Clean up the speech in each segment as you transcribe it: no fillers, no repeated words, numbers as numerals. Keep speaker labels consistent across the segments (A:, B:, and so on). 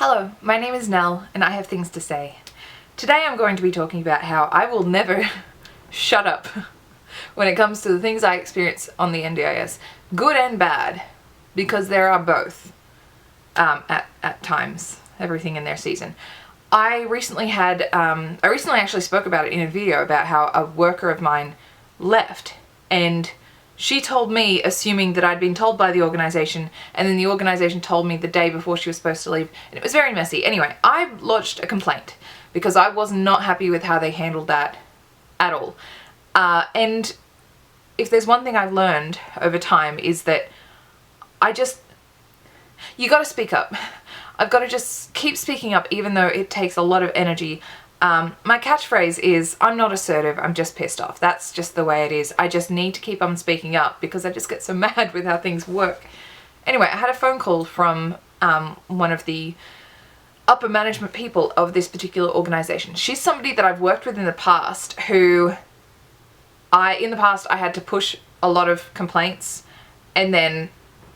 A: Hello, my name is Nell and I have things to say. Today I'm going to be talking about how I will never shut up when it comes to the things I experience on the NDIS, good and bad, because there are both at times, everything in their season. I recently actually spoke about it in a video about how a worker of mine left, and she told me, assuming that I'd been told by the organisation, and then the organisation told me the day before she was supposed to leave, and it was very messy. Anyway, I lodged a complaint because I was not happy with how they handled that at all. And if there's one thing I've learned over time is that you gotta speak up. I've got to just keep speaking up even though it takes a lot of energy. My catchphrase is, I'm not assertive, I'm just pissed off. That's just the way it is. I just need to keep on speaking up because I just get so mad with how things work. Anyway, I had a phone call from one of the upper management people of this particular organisation. She's somebody that I've worked with in the past who I had to push a lot of complaints, and then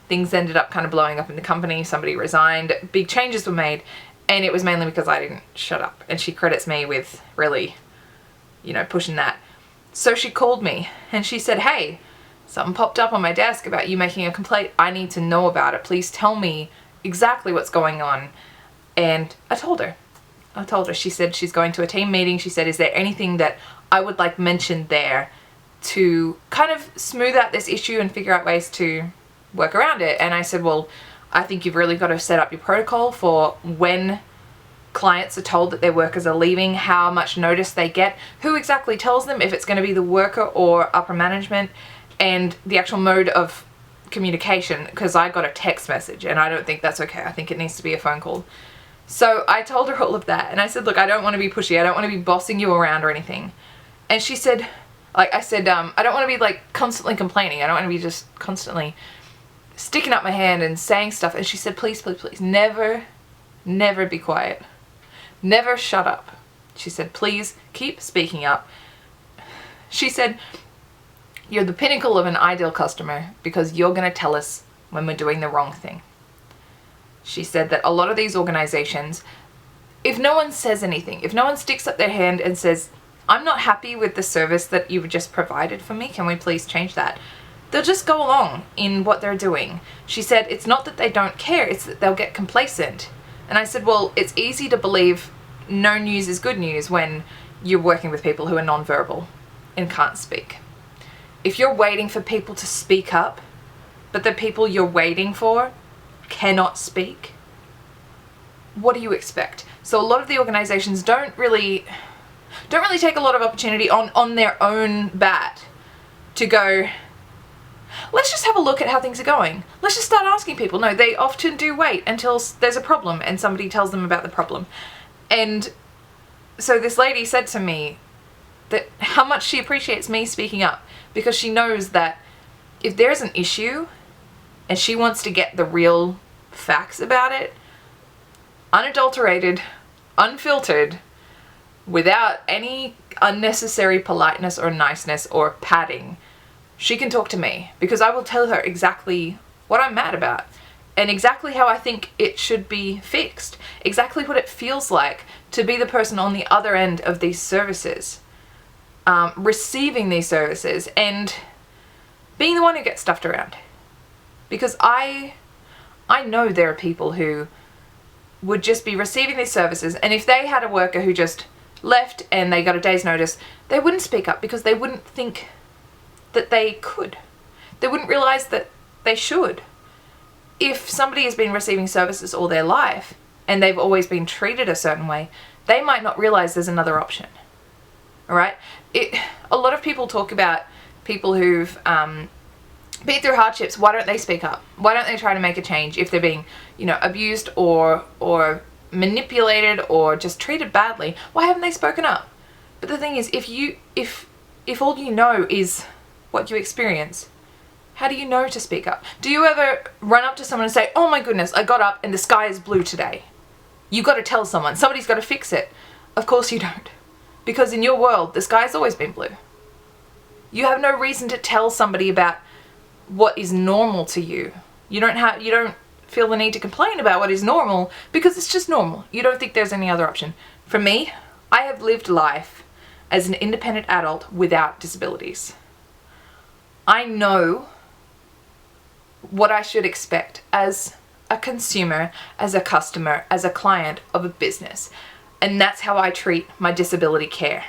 A: things ended up kind of blowing up in the company. Somebody resigned, big changes were made, and it was mainly because I didn't shut up, and she credits me with really, pushing that. So she called me and she said, hey, something popped up on my desk about you making a complaint. I need to know about it. Please tell me exactly what's going on. And I told her. She said she's going to a team meeting. She said, is there anything that I would like mentioned there to kind of smooth out this issue and figure out ways to work around it? And I said, well, I think you've really got to set up your protocol for when clients are told that their workers are leaving, how much notice they get, who exactly tells them, if it's going to be the worker or upper management, and the actual mode of communication, because I got a text message and I don't think that's okay. I think it needs to be a phone call. So I told her all of that, and I said, look, I don't want to be pushy. I don't want to be bossing you around or anything. And she said, I don't want to be constantly complaining. I don't want to be just constantly sticking up my hand and saying stuff. And she said, please, please, please, never be quiet. Never shut up. She said, please keep speaking up. She said, you're the pinnacle of an ideal customer because you're going to tell us when we're doing the wrong thing. She said that a lot of these organizations, if no one says anything, if no one sticks up their hand and says, I'm not happy with the service that you've just provided for me, can we please change that? They'll just go along in what they're doing. She said it's not that they don't care, it's that they'll get complacent. And I said, well, it's easy to believe no news is good news when you're working with people who are nonverbal and can't speak. If you're waiting for people to speak up, but the people you're waiting for cannot speak, what do you expect? So a lot of the organizations don't really take a lot of opportunity on their own bat to go, let's just have a look at how things are going. Let's just start asking people. No, they often do wait until there's a problem and somebody tells them about the problem. And so this lady said to me that how much she appreciates me speaking up, because she knows that if there's an issue and she wants to get the real facts about it, unadulterated, unfiltered, without any unnecessary politeness or niceness or padding, she can talk to me, because I will tell her exactly what I'm mad about and exactly how I think it should be fixed, exactly what it feels like to be the person on the other end of these services, receiving these services and being the one who gets stuffed around. Because I know there are people who would just be receiving these services, and if they had a worker who just left and they got a day's notice, they wouldn't speak up because they wouldn't think that they could. They wouldn't realize that they should. If somebody has been receiving services all their life and they've always been treated a certain way, they might not realize there's another option. All right? A lot of people talk about people who've been through hardships. Why don't they speak up? Why don't they try to make a change if they're being, abused or manipulated or just treated badly? Why haven't they spoken up? But the thing is, if all you know is what you experience, how do you know to speak up? Do you ever run up to someone and say, oh my goodness, I got up and the sky is blue today? You got to tell someone. Somebody's got to fix it. Of course you don't. Because in your world, the sky's always been blue. You have no reason to tell somebody about what is normal to you. You don't feel the need to complain about what is normal because it's just normal. You don't think there's any other option. For me, I have lived life as an independent adult without disabilities. I know what I should expect as a consumer, as a customer, as a client of a business. And that's how I treat my disability care.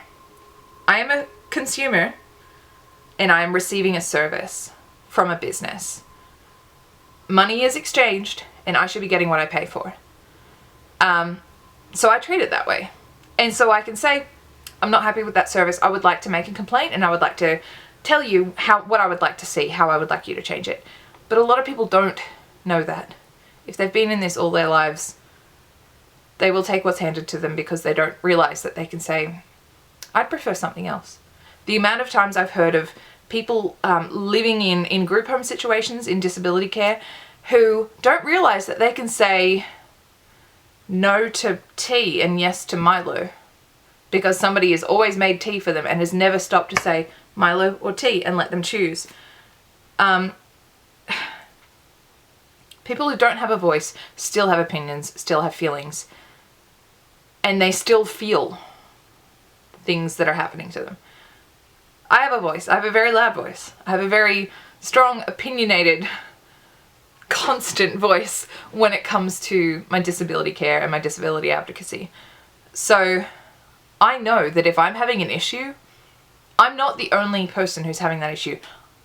A: I am a consumer and I am receiving a service from a business. Money is exchanged and I should be getting what I pay for. So I treat it that way. And so I can say, I'm not happy with that service. I would like to make a complaint and I would like to tell you what I would like to see, how I would like you to change it. But a lot of people don't know that. If they've been in this all their lives, they will take what's handed to them because they don't realize that they can say, I'd prefer something else. The amount of times I've heard of people living in group home situations in disability care who don't realize that they can say no to tea and yes to Milo because somebody has always made tea for them and has never stopped to say Milo or tea and let them choose. People who don't have a voice still have opinions, still have feelings, and they still feel things that are happening to them. I have a voice. I have a very loud voice. I have a very strong, opinionated, constant voice when it comes to my disability care and my disability advocacy. So I know that if I'm having an issue, I'm not the only person who's having that issue.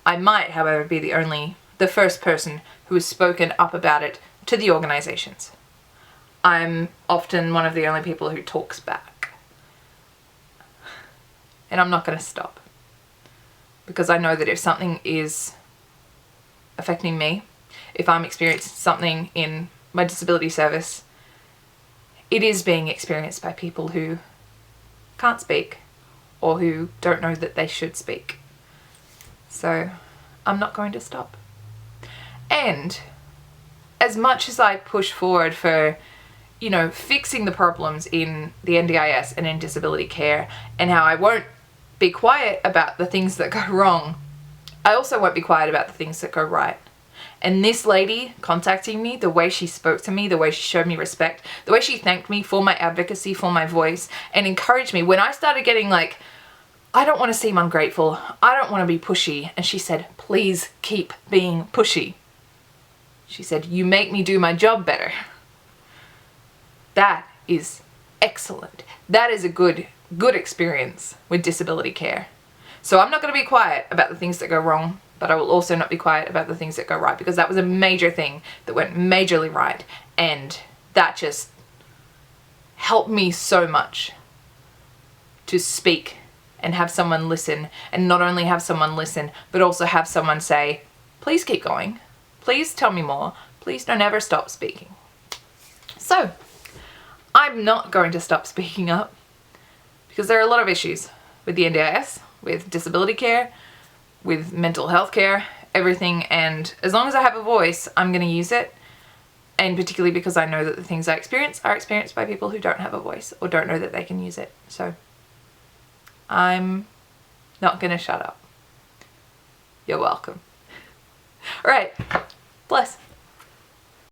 A: I might, however, be the first person who has spoken up about it to the organizations. I'm often one of the only people who talks back. And I'm not going to stop. Because I know that if something is affecting me, if I'm experiencing something in my disability service, it is being experienced by people who can't speak or who don't know that they should speak. So I'm not going to stop. And as much as I push forward for, fixing the problems in the NDIS and in disability care, and how I won't be quiet about the things that go wrong, I also won't be quiet about the things that go right. And this lady contacting me, the way she spoke to me, the way she showed me respect, the way she thanked me for my advocacy, for my voice, and encouraged me. When I started getting I don't want to seem ungrateful, I don't want to be pushy, and she said, please keep being pushy. She said, you make me do my job better. That is excellent. That is a good experience with disability care. So I'm not going to be quiet about the things that go wrong, but I will also not be quiet about the things that go right, because that was a major thing that went majorly right, and that just helped me so much to speak and have someone listen, and not only have someone listen, but also have someone say, please keep going. Please tell me more. Please don't ever stop speaking. So, I'm not going to stop speaking up because there are a lot of issues with the NDIS, with disability care, with mental health care, everything. And as long as I have a voice, I'm going to use it. And particularly because I know that the things I experience are experienced by people who don't have a voice or don't know that they can use it. So, I'm not going to shut up. You're welcome. All right. Bless.